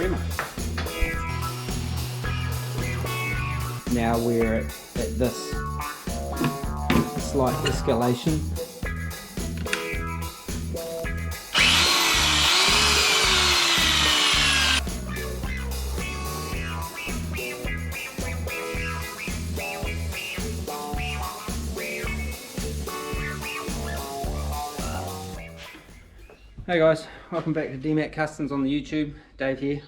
pretty much. Now we're at this slight escalation. Hey guys, welcome back to DMAC Customs on the YouTube. Dave here.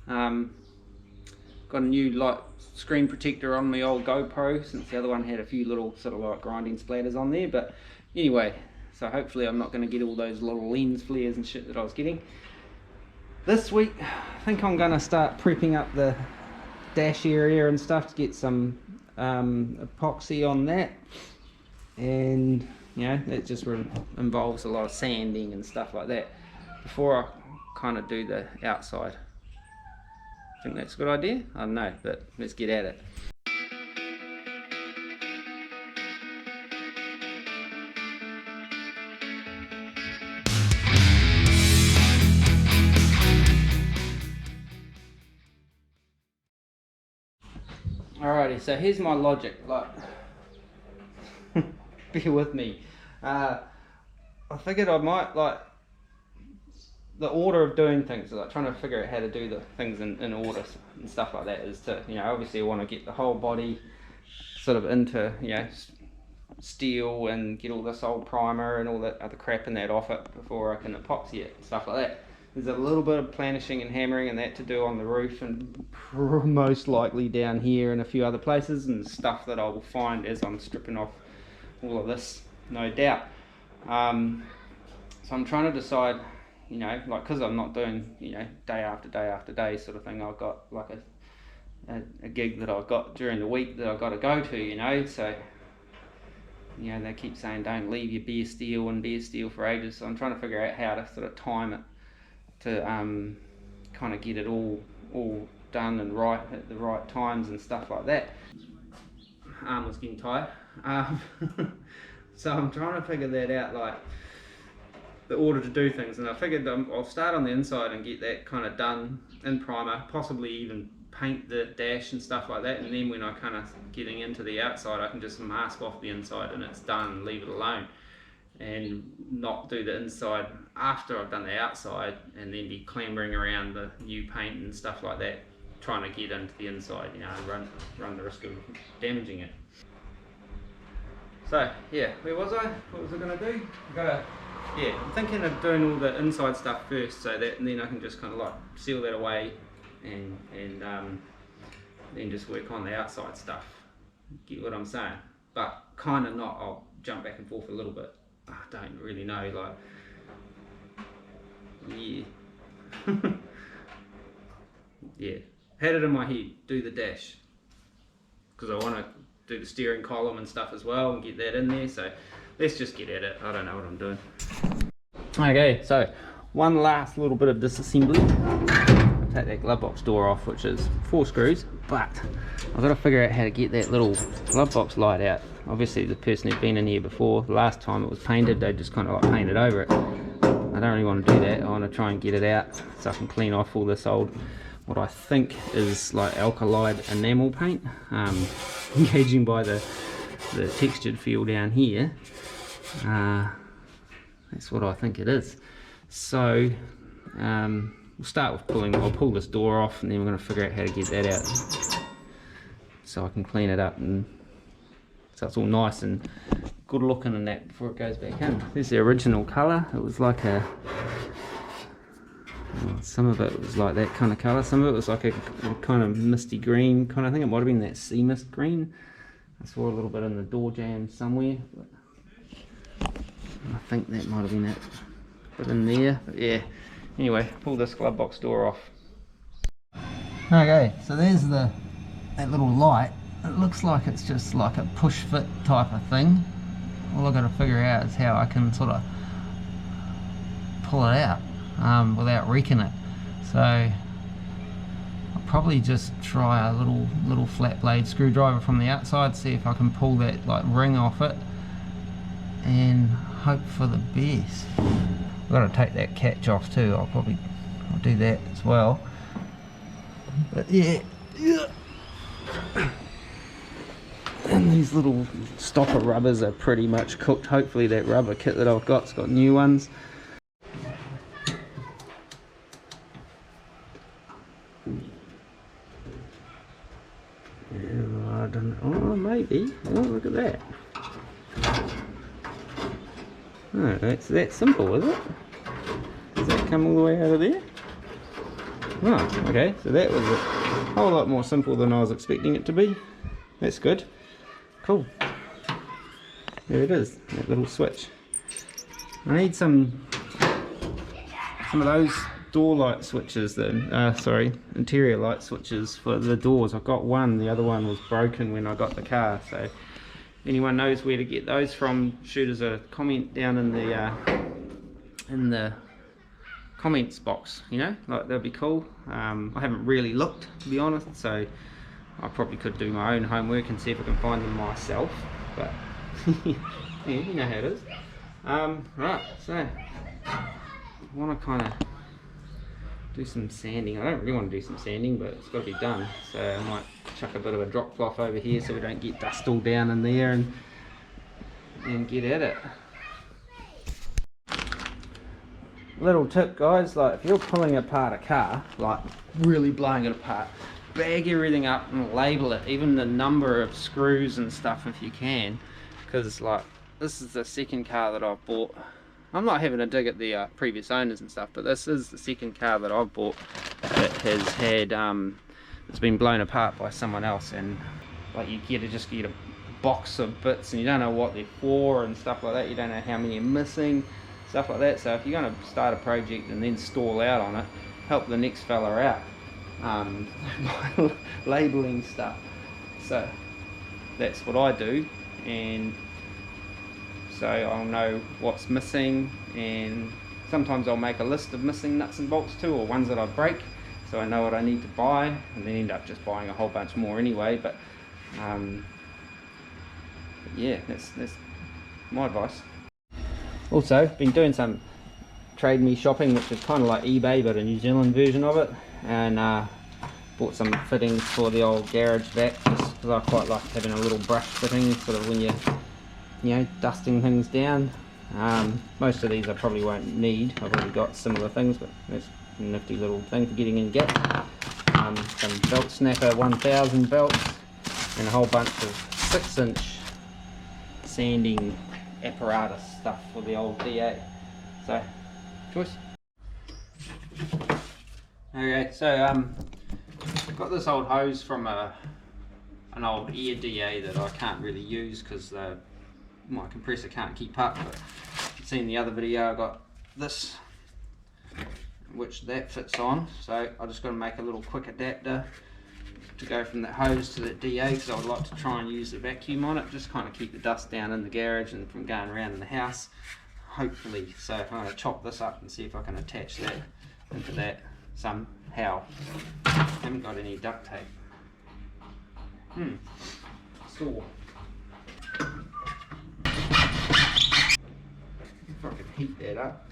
Got a new light screen protector on my old GoPro since the other one had a few little sort of like grinding splatters on there, but anyway, so hopefully I'm not going to get all those little lens flares and shit that I was getting. This week I think I'm going to start prepping up the dash area and stuff to get some epoxy on that, and you know, it just involves a lot of sanding and stuff like that before I kind of do the outside. Think that's a good idea? I don't know, but let's get at it. Alrighty, so here's my logic. Like, bear with me. I figured I might, like, the order of doing things, like trying to figure out how to do the things in order and stuff like that, is to, you know, obviously I want to get the whole body sort of into, you know, steel and get all this old primer and all that other crap in that off it before I can epoxy it and stuff like that. There's a little bit of planishing and hammering and that to do on the roof, and most likely down here and a few other places, and stuff that I will find as I'm stripping off all of this, no doubt. So I'm trying to decide, you know, like, because I'm not doing, you know, day after day after day sort of thing. I've got like a gig that I've got during the week that I've got to go to, you know, so, you know, they keep saying don't leave your bare steel for ages, so I'm trying to figure out how to sort of time it to kind of get it all done and right at the right times and stuff like that. Arm was getting tired. So I'm trying to figure that out, like the order to do things, and I figured I'll start on the inside and get that kind of done in primer, possibly even paint the dash and stuff like that, and then when I kind of getting into the outside I can just mask off the inside and it's done and leave it alone, and not do the inside after I've done the outside and then be clambering around the new paint and stuff like that trying to get into the inside, you know, and run the risk of damaging it. So yeah, where was I? What was I going to do? Yeah, I'm thinking of doing all the inside stuff first, so that, and then I can just kind of like seal that away and then just work on the outside stuff. Get what I'm saying? But kind of not. I'll jump back and forth a little bit. I don't really know, like, yeah. Yeah, had it in my head, do the dash, because I want to do the steering column and stuff as well and get that in there, so let's just get at it. I don't know what I'm doing. Okay, so one last little bit of disassembly. Take that glove box door off, which is 4 screws, but I've got to figure out how to get that little glove box light out. Obviously the person who's been in here before, the last time it was painted, they just kind of like painted over it. I don't really want to do that. I want to try and get it out so I can clean off all this old, what I think is like alkali enamel paint. Engaging by the textured feel down here, that's what I think it is. So we'll start with pulling. I'll pull this door off, and then we're going to figure out how to get that out so I can clean it up, and so it's all nice and good looking and that before it goes back in. There's the original colour. It was like a, some of it was like that kind of colour, some of it was like a kind of misty green kind of thing. It might have been that sea mist green. I saw a little bit in the door jamb somewhere, but I think that might have been it. But in there, but yeah. Anyway, pull this glove box door off. Okay, so there's that little light. It looks like it's just like a push fit type of thing. All I've got to figure out is how I can sort of pull it out without wrecking it. So I'll probably just try a little flat blade screwdriver from the outside, see if I can pull that like ring off it, and hope for the best. I've got to take that catch off too. I'll do that as well. But yeah. And these little stopper rubbers are pretty much cooked. Hopefully that rubber kit that I've got's got new ones. I don't know. Oh, maybe. Oh, look at that. Oh, that's that simple, is it? Does that come all the way out of there? Oh, okay. So that was a whole lot more simple than I was expecting it to be. That's good. Cool. There it is, that little switch. I need some of those door light switches then, interior light switches for the doors. I've got one, the other one was broken when I got the car, so if anyone knows where to get those from, shoot us a comment down in the comments box, you know, like that'd be cool. I haven't really looked, to be honest, so I probably could do my own homework and see if I can find them myself, but yeah, you know how it is. Right, so I want to kind of do some sanding. I don't really want to do some sanding, but it's got to be done, so I might chuck a bit of a drop cloth over here so we don't get dust all down in there and get at it. Little tip, guys, like if you're pulling apart a car, like really blowing it apart, bag everything up and label it, even the number of screws and stuff if you can, because like this is the second car that I've bought. I'm not having a dig at the previous owners and stuff, but this is the second car that I've bought that has had it's been blown apart by someone else, and like you just get a box of bits and you don't know what they're for and stuff like that. You don't know how many are missing, stuff like that. So if you're going to start a project and then stall out on it, help the next fella out by labeling stuff. So that's what I do, and so I'll know what's missing, and sometimes I'll make a list of missing nuts and bolts too, or ones that I break, so I know what I need to buy, and then end up just buying a whole bunch more anyway. But yeah, that's my advice. Also, been doing some Trade Me shopping, which is kind of like eBay but a New Zealand version of it, and bought some fittings for the old garage vac, just because I quite like having a little brush fitting, sort of when you're, you know, dusting things down. Most of these I probably won't need. I've already got similar things, but that's a nifty little thing for getting in gaps. Some belt snapper 1000 belts, and a whole bunch of 6-inch sanding apparatus stuff for the old DA. So, choice. Okay, so got this old hose from an old air DA that I can't really use because my compressor can't keep up. But you've seen the other video, I got this which that fits on, so I just got to make a little quick adapter to go from that hose to that DA, because I would like to try and use the vacuum on it, just kind of keep the dust down in the garage and from going around in the house, hopefully. So I'm going to chop this up and see if I can attach that into that somehow. I haven't got any duct tape. Saw. If I could heat that up.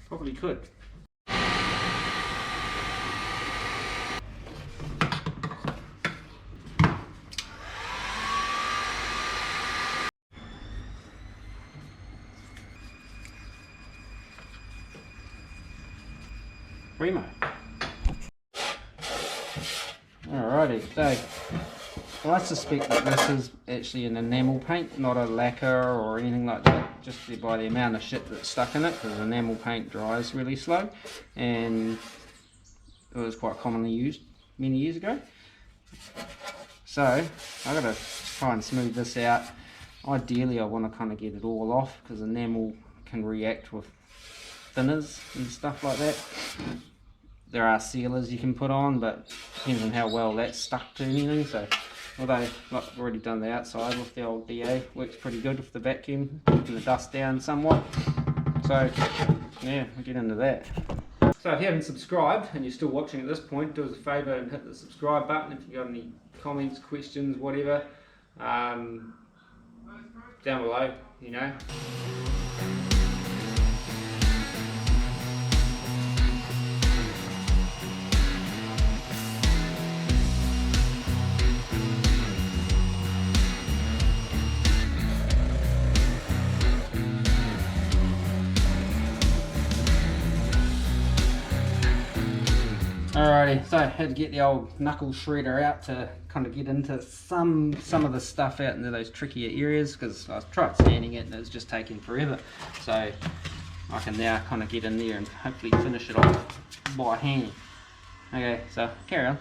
Probably could. Primo. Alrighty, so I suspect that this is actually an enamel paint, not a lacquer or anything like that, just by the amount of shit that's stuck in it, because enamel paint dries really slow, and it was quite commonly used many years ago. So I've got to try and smooth this out. Ideally I want to kind of get it all off, because enamel can react with thinners and stuff like that. There are sealers you can put on, but depends on how well that's stuck to anything. So although I've already done the outside with the old DA, works pretty good with the vacuum, keeping the dust down somewhat. So yeah, we'll get into that. So if you haven't subscribed and you're still watching at this point, do us a favour and hit the subscribe button. If you've got any comments, questions, whatever, down below, you know. Alrighty, so I had to get the old knuckle shredder out to kind of get into some of the stuff out into those trickier areas, because I tried sanding it and it was just taking forever. So I can now kind of get in there and hopefully finish it off by hand. Okay, so carry on.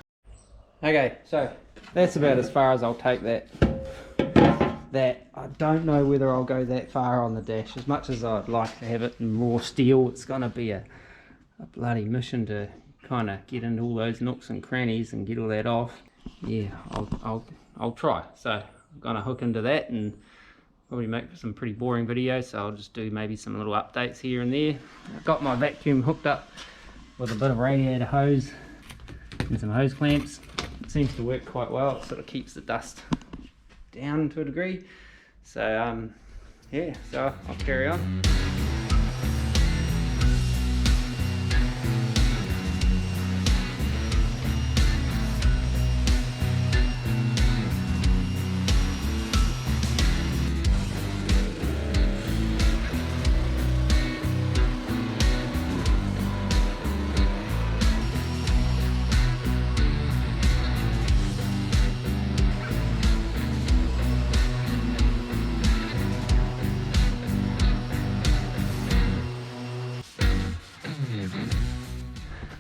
Okay, so that's about as far as I'll take that. I don't know whether I'll go that far on the dash. As much as I'd like to have it in raw steel, it's going to be a bloody mission to kind of get into all those nooks and crannies and get all that off. Yeah, I'll try. So I'm going to hook into that and probably make some pretty boring videos, so I'll just do maybe some little updates here and there. I've got my vacuum hooked up with a bit of radiator hose and some hose clamps. It seems to work quite well. It sort of keeps the dust down to a degree. So yeah, so I'll carry on.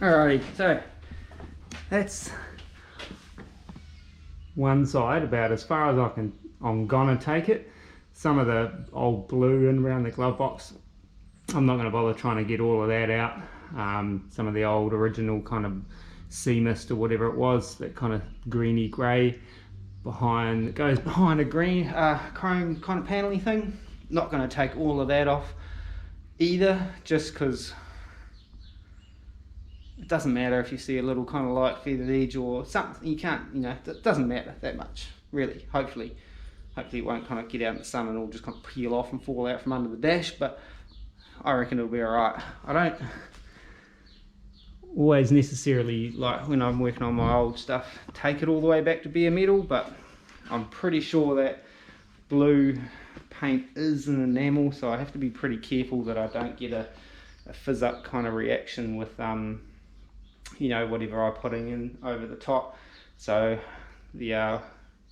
Alrighty, so that's one side about as far as I'm gonna take it. Some of the old glue in around the glove box, I'm not gonna bother trying to get all of that out. Some of the old original kind of sea mist or whatever it was, that kind of greeny grey behind, that goes behind a green chrome kind of panelly thing. Not gonna take all of that off either, just because it doesn't matter if you see a little kind of light feathered edge or something. You can't, you know, it doesn't matter that much, really. Hopefully it won't kind of get out in the sun and it'll just kind of peel off and fall out from under the dash, but I reckon it'll be alright. I don't always necessarily, like when I'm working on my old stuff, take it all the way back to bare metal, but I'm pretty sure that blue paint is an enamel, so I have to be pretty careful that I don't get a fizz up kind of reaction with you know, whatever I'm putting in over the top. So the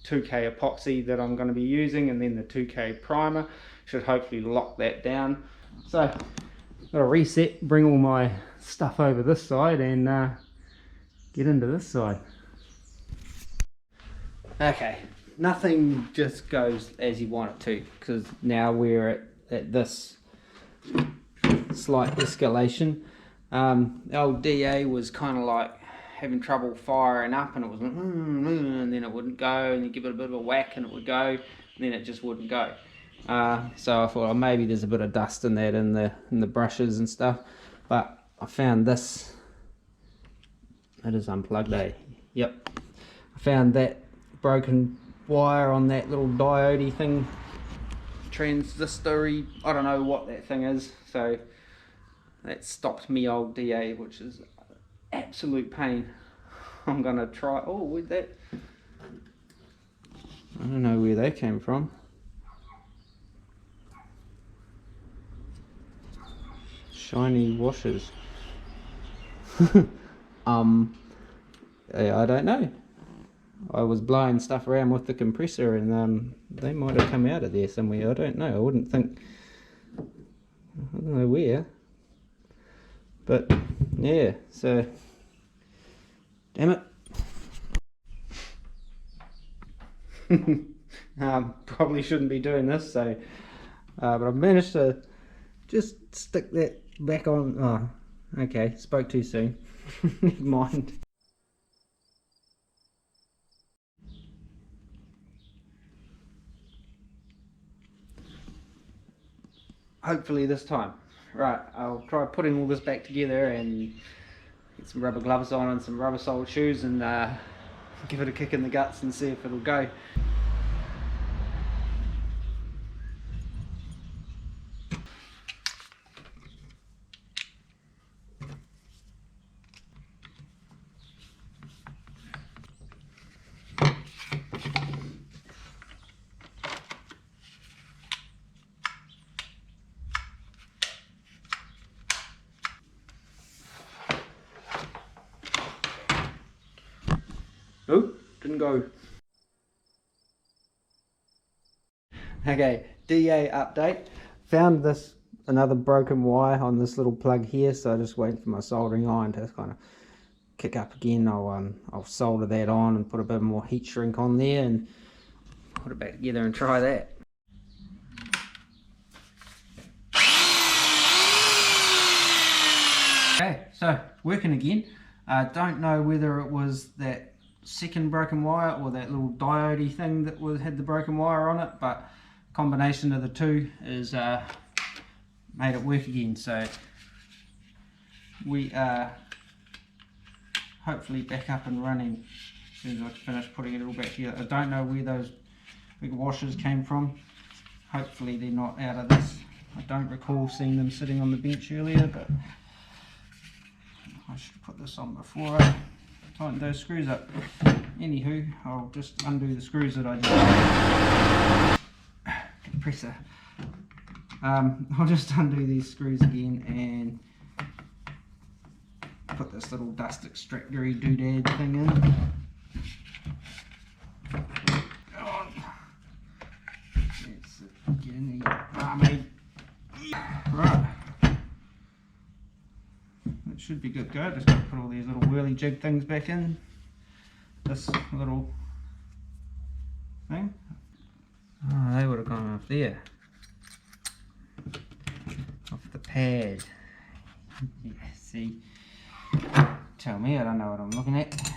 2K epoxy that I'm going to be using, and then the 2K primer should hopefully lock that down. So I've got to reset, bring all my stuff over this side and get into this side. Okay, nothing just goes as you want it to, because now we're at this slight escalation. The old DA was kind of like having trouble firing up, and it was like, and then it wouldn't go, and you give it a bit of a whack and it would go, and then it just wouldn't go. So I thought, oh, maybe there's a bit of dust in that in the brushes and stuff, but I found this. It is unplugged, eh? Yep. I found that broken wire on that little diode thing, transistor-y, I don't know what that thing is, so that stopped me old DA, which is absolute pain. I'm gonna try, oh, where'd that, I don't know where they came from. Shiny washers. I don't know. I was blowing stuff around with the compressor and they might have come out of there somewhere. I don't know. I wouldn't think, I don't know where. But yeah, so damn it. Probably shouldn't be doing this, so but I've managed to just stick that back on. Oh, okay, spoke too soon. Never mind. Hopefully this time. Right, I'll try putting all this back together and get some rubber gloves on and some rubber soled shoes and give it a kick in the guts and see if it'll go. Oh, didn't go. Okay, DA update. Found this another broken wire on this little plug here, so I just waiting for my soldering iron to kind of kick up again. I'll solder that on and put a bit more heat shrink on there and put it back together and try that. Okay, so working again. Don't know whether it was that second broken wire or that little diode thing that had the broken wire on it, but combination of the two is made it work again. So we are hopefully back up and running as soon as I finish putting it all back together. I don't know where those big washers came from. Hopefully they're not out of this. I don't recall seeing them sitting on the bench earlier, but I should put this on before I tighten those screws up. Anywho, I'll just undo the screws that I just compressor. I'll just undo these screws again and put this little dust extractory doodad thing in. Go on. Let's get in there, barmaid. Right. It should be good go. Just got to put all these little whirly jig things back in. This little thing. Oh, they would have gone off there. Off the pad. Yeah, see. Tell me I don't know what I'm looking at.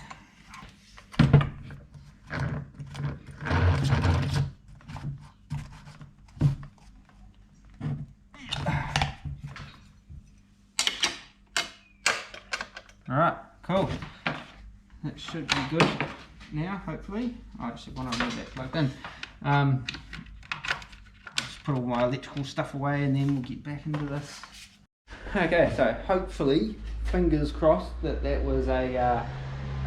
Alright, cool. That should be good now, hopefully. I just want to leave that plugged in. Just put all my electrical stuff away and then we'll get back into this. Okay, so hopefully, fingers crossed, that was a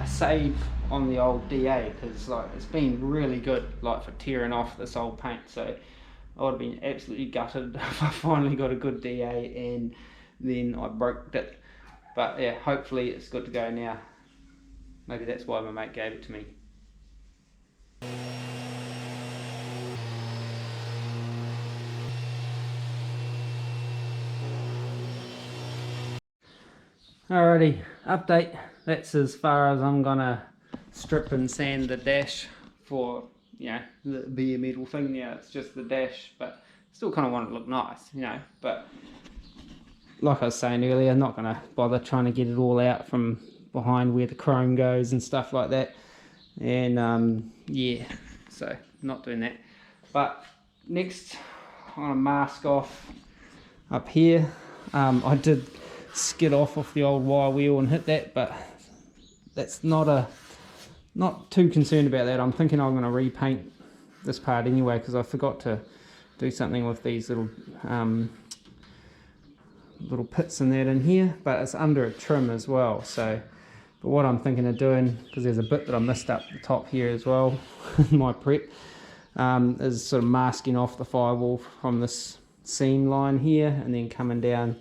save on the old DA, because like it's been really good like for tearing off this old paint. So I would have been absolutely gutted if I finally got a good DA and then I broke it. But yeah, hopefully it's good to go now. Maybe that's why my mate gave it to me. Alrighty, update. That's as far as I'm gonna strip and sand the dash for, you know, the bare metal thing. Now it's just the dash, but still kind of want it to look nice, you know. But like I was saying earlier, I'm not going to bother trying to get it all out from behind where the chrome goes and stuff like that. And yeah, so not doing that. But next, I'm going to mask off up here. I did skid off the old wire wheel and hit that, but that's not too concerned about that. I'm thinking I'm going to repaint this part anyway, because I forgot to do something with these little pits and that in here, but it's under a trim as well. So but what I'm thinking of doing, because there's a bit that I missed up the top here as well in my prep, is sort of masking off the firewall from this seam line here and then coming down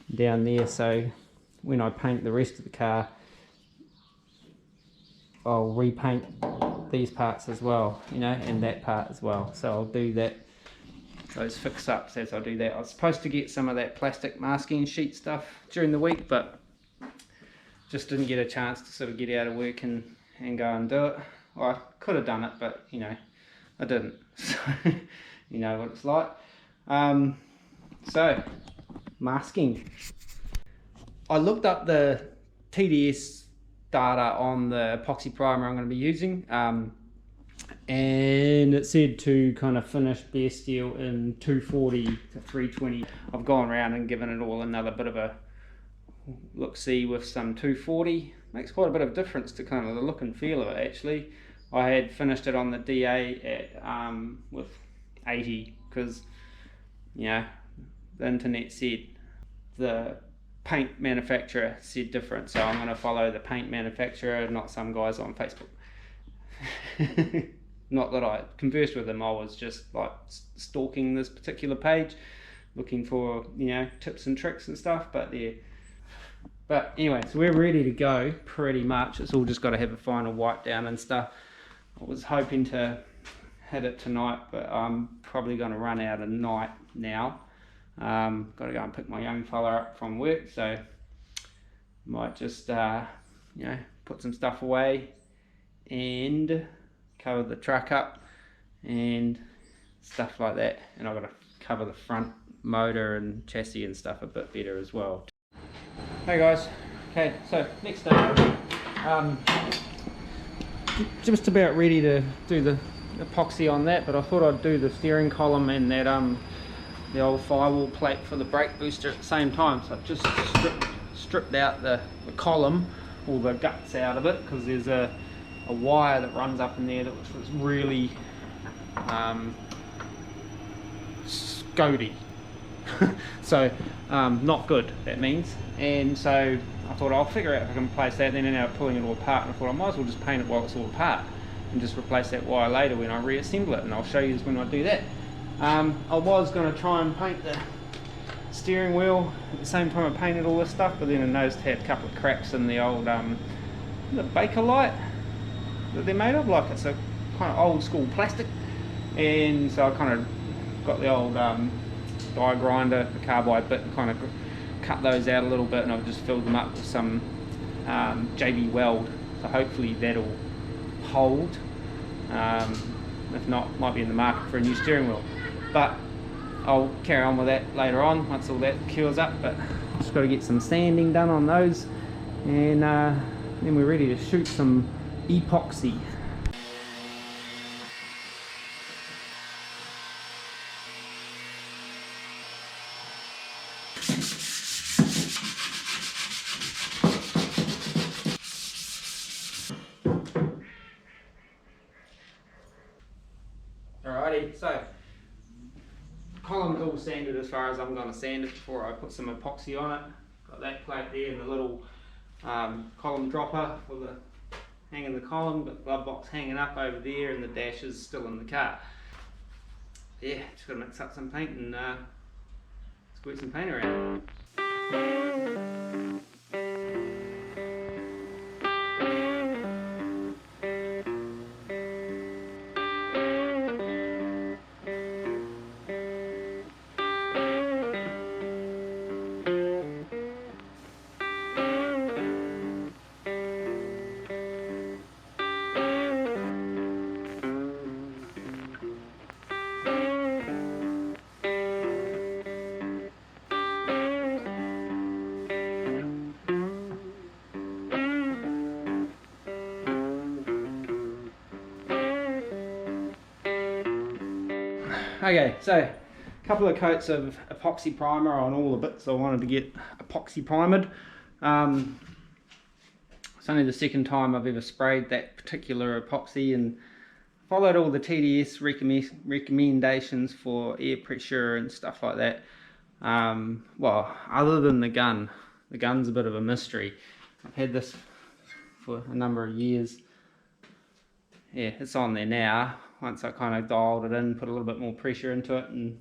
there, so when I paint the rest of the car I'll repaint these parts as well, you know, and that part as well. So I'll do that, those fix ups as I do that. I was supposed to get some of that plastic masking sheet stuff during the week, but just didn't get a chance to sort of get out of work and go and do it. Well, I could have done it, but you know, I didn't. So you know what it's like. So masking. I looked up the TDS data on the epoxy primer I'm going to be using, and it said to kind of finish bare steel in 240 to 320. I've gone around and given it all another bit of a look-see with some 240. Makes quite a bit of difference to kind of the look and feel of it actually. I had finished it on the DA at with 80, because you know the internet said the paint manufacturer said different, so I'm going to follow the paint manufacturer, not some guys on Facebook. Not that I conversed with them, I was just like stalking this particular page looking for, you know, tips and tricks and stuff. But yeah, But anyway, so we're ready to go pretty much. It's all just got to have a final wipe down and stuff. I was hoping to hit it tonight, but I'm probably going to run out of night now. Got to go and pick my young fella up from work, so might just you know, put some stuff away and cover the truck up and stuff like that. And I've got to cover the front motor and chassis and stuff a bit better as well. Hey guys, okay, so next day, just about ready to do the epoxy on that, but I thought I'd do the steering column and that the old firewall plate for the brake booster at the same time. So I've just stripped out the column, all the guts out of it, because there's a wire that runs up in there that was really scody. So not good, that means. And so I thought I'll figure out if I can replace that. Then I ended up pulling it all apart, and I thought I might as well just paint it while it's all apart and just replace that wire later when I reassemble it, and I'll show you when I do that. I was going to try and paint the steering wheel at the same time I painted all this stuff, but then I noticed it had a couple of cracks in the old the Bakelite that they're made of, like it's a kind of old school plastic, and so I kind of got the old die grinder, the carbide bit, and kind of cut those out a little bit, and I've just filled them up with some JB weld, so hopefully that'll hold. If not, might be in the market for a new steering wheel, but I'll carry on with that later on once all that cures up. But just got to get some sanding done on those, and then we're ready to shoot some epoxy. Alrighty, so column's all sanded as far as I'm going to sand it before I put some epoxy on it. Got that plate there and the little column dropper for the hanging the column. Got the glove box hanging up over there, and the dash is still in the car. Yeah, just got to mix up some paint and squirt some paint around. Okay, so a couple of coats of epoxy primer on all the bits I wanted to get epoxy primered. It's only the second time I've ever sprayed that particular epoxy, and followed all the TDS recommendations for air pressure and stuff like that. Well, other than the gun's a bit of a mystery. I've had this for a number of years. Yeah, it's on there now. Once I kind of dialed it in, put a little bit more pressure into it and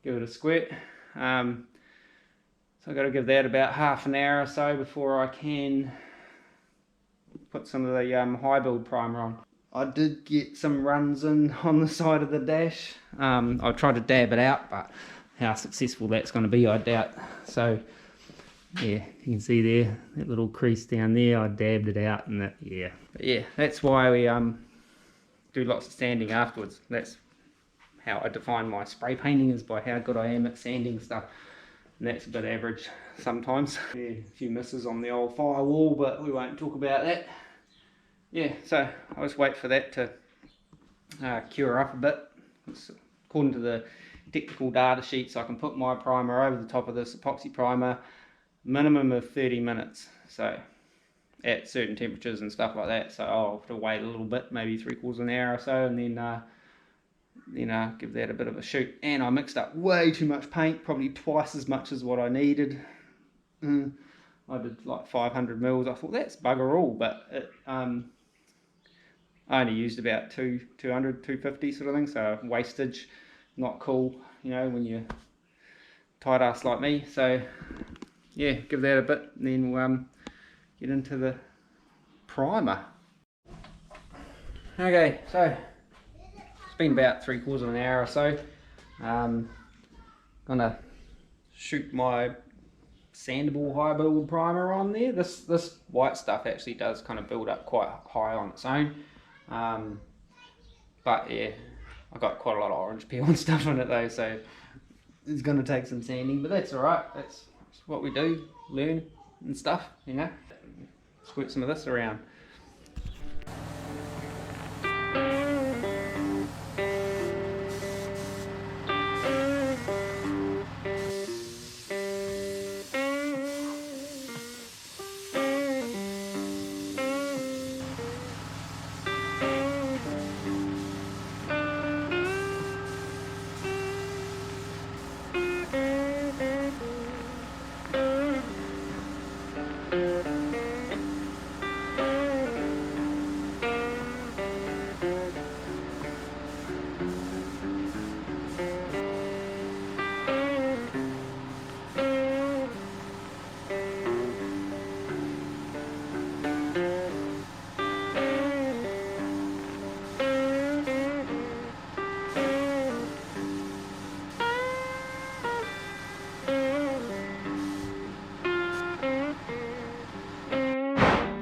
give it a squirt. So I've got to give that about half an hour or so before I can put some of the high build primer on. I did get some runs in on the side of the dash. I tried to dab it out, but how successful that's going to be, I doubt. So yeah, you can see there, that little crease down there, I dabbed it out, and that, yeah. But yeah, that's why we do lots of sanding afterwards. That's how I define my spray painting, is by how good I am at sanding stuff, and that's a bit average sometimes. Yeah, a few misses on the old firewall, but we won't talk about that. Yeah, so I'll just wait for that to cure up a bit. According to the technical data sheets, I can put my primer over the top of this epoxy primer, minimum of 30 minutes. So at certain temperatures and stuff like that, so I'll have to wait a little bit, maybe 3/4 an hour or so, and then give that a bit of a shoot. And I mixed up way too much paint, probably twice as much as what I needed. I did like 500 mils. I thought that's bugger all, but it, I only used about 200, 250 sort of thing, so wastage, not cool, you know, when you're tight ass like me. So yeah, give that a bit, and then we'll get into the primer. Okay, so it's been about 3/4 of an hour or so. Gonna shoot my sandable high build primer on there. This white stuff actually does kind of build up quite high on its own, but yeah, I got quite a lot of orange peel and stuff on it though, so it's gonna take some sanding, but that's all right. That's what we do, learn and stuff, you know. Squirt some of this around.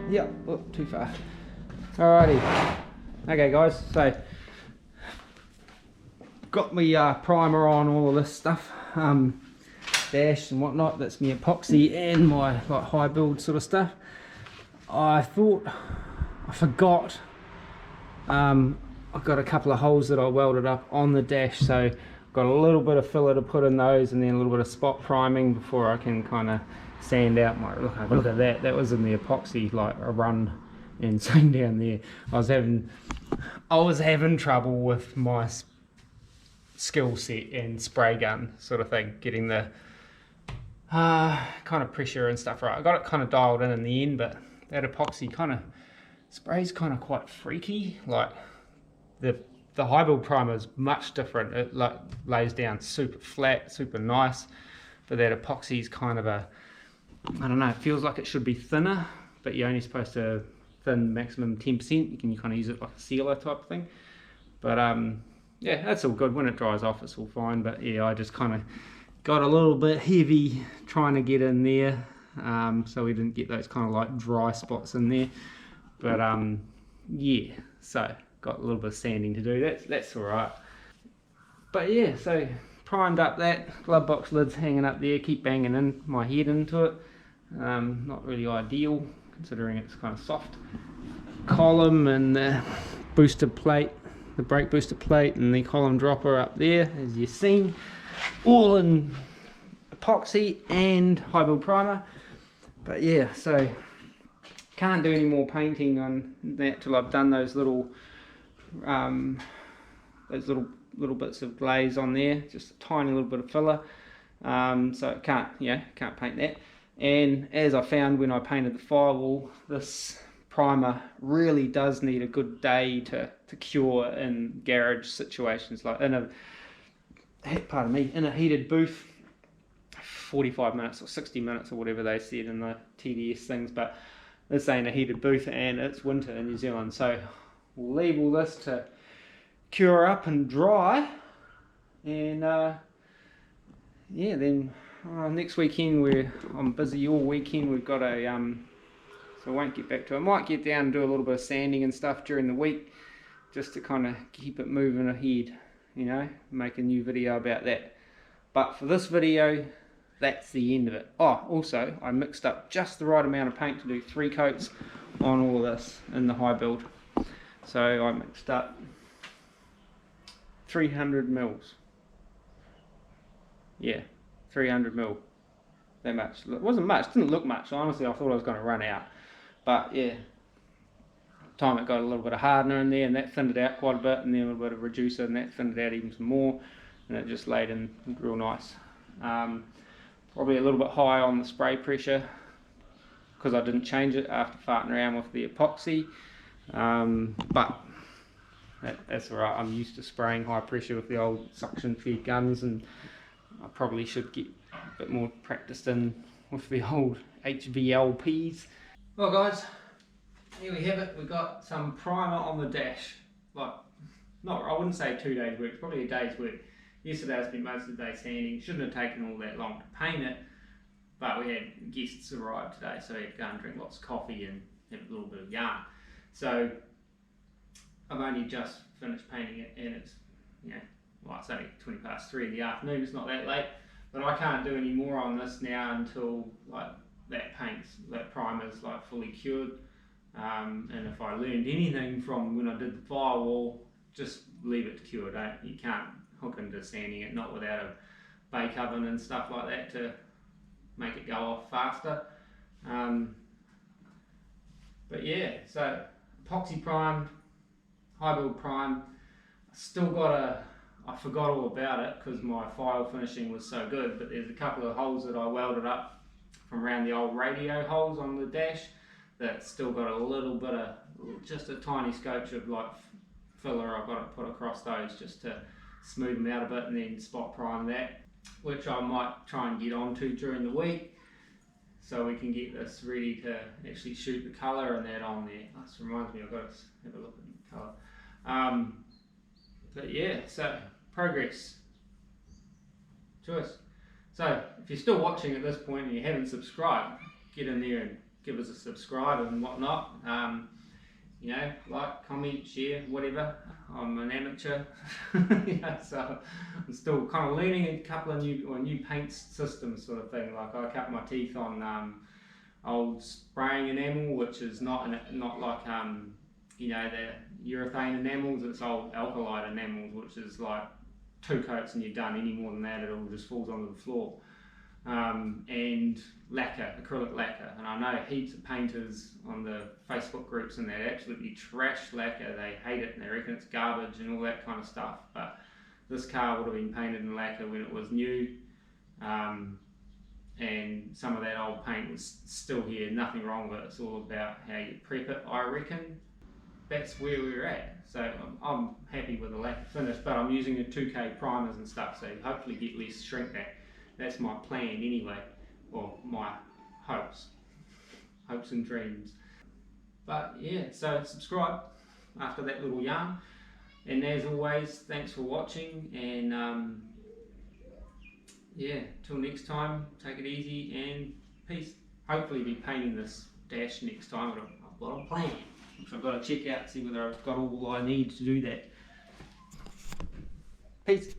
Yep, oh, too far. Alrighty. Okay guys, so got my primer on, all of this stuff, dash and whatnot. That's my epoxy and my like high build sort of stuff. I thought I forgot. I've got a couple of holes that I welded up on the dash, so got a little bit of filler to put in those, and then a little bit of spot priming before I can kind of sand out my look at that. That was in the epoxy, like a run and thing down there. I was having trouble with my skill set and spray gun sort of thing, getting the kind of pressure and stuff right. I got it kind of dialed in the end, but that epoxy kind of sprays kind of quite freaky. Like the high build primer is much different. It like lays down super flat, super nice, but that epoxy is kind of a, I don't know, it feels like it should be thinner, but you're only supposed to thin maximum 10%. You can kind of use it like a sealer type of thing. But yeah, that's all good. When it dries off, it's all fine. But yeah, I just kind of got a little bit heavy trying to get in there, so we didn't get those kind of like dry spots in there. But yeah, so got a little bit of sanding to do. That's all right. But yeah, so primed up that glove box lid's hanging up there. Keep banging in my head into it. Not really ideal considering it's kind of soft. Column and the booster plate, the brake booster plate and the column dropper up there, as you've seen, all in epoxy and high build primer. But yeah, so can't do any more painting on that till I've done those little bits of glaze on there, just a tiny little bit of filler. So it can't paint that. And as I found when I painted the firewall, this primer really does need a good day to cure in garage situations, like in a heated booth, 45 minutes or 60 minutes or whatever they said in the TDS things. But this ain't a heated booth and it's winter in New Zealand, so we'll leave all this to cure up and dry, and yeah, then next weekend I'm busy all weekend. We've got a so I won't get back to it. I might get down and do a little bit of sanding and stuff during the week just to kind of keep it moving ahead, you know, make a new video about that. But for this video, that's the end of it. Oh, also I mixed up just the right amount of paint to do 3 coats on all of this in the high build. So I mixed up 300 mils. Yeah, 300 mil. That much. It wasn't much, didn't look much. Honestly, I thought I was going to run out. But yeah, time it got a little bit of hardener in there and that thinned it out quite a bit, and then a little bit of reducer and that thinned it out even some more, and it just laid in real nice. Probably a little bit high on the spray pressure because I didn't change it after farting around with the epoxy, but that's alright. I'm used to spraying high pressure with the old suction fed guns, and I probably should get a bit more practiced in with the old HVLPs. Well guys, here we have it. We've got some primer on the dash. Like, I wouldn't say 2 days work, probably a day's work. Yesterday I spent most of the day sanding. Shouldn't have taken all that long to paint it, but we had guests arrive today, so we had to go and drink lots of coffee and have a little bit of yarn. So I've only just finished painting it, and it's, you know, well, it's only 20 past 3 in the afternoon. It's not that late, but I can't do any more on this now until like that primer's like fully cured. And if I learned anything from when I did the firewall, just leave it to cure. You can't hook into sanding it, not without a bake oven and stuff like that to make it go off faster. But yeah, so epoxy primed, high build prime. I forgot all about it because my file finishing was so good, but there's a couple of holes that I welded up from around the old radio holes on the dash that still got a little bit of, just a tiny scotch of like filler I've got to put across those just to smooth them out a bit, and then spot prime that, which I might try and get onto during the week so we can get this ready to actually shoot the colour and that on there. This reminds me, I've got to have a look at the colour. But yeah, so progress. Choice. So if you're still watching at this point and you haven't subscribed, get in there and give us a subscribe and whatnot. You know, like, comment, share, whatever. I'm an amateur, you know, so I'm still kind of learning a couple of new paint systems sort of thing. Like, I cut my teeth on old spraying enamel, which is not like you know, the urethane enamels. It's old alkali enamels, which is like 2 coats and you're done. Any more than that, it all just falls onto the floor. And lacquer, acrylic lacquer, and I know heaps of painters on the Facebook groups and that absolutely trash lacquer. They hate it and they reckon it's garbage and all that kind of stuff, but this car would have been painted in lacquer when it was new, and some of that old paint was still here. Nothing wrong with it. It's all about how you prep it, I reckon. That's where we're at. So I'm happy with the lacquer finish, but I'm using the 2K primers and stuff, so hopefully get less shrink back. That's my plan anyway, or my hopes and dreams. But yeah, so subscribe after that little yarn, and as always, thanks for watching, and yeah, till next time, take it easy and peace. Hopefully be painting this dash next time. I've got a plan, which I've got to check out, see whether I've got all I need to do that. Peace.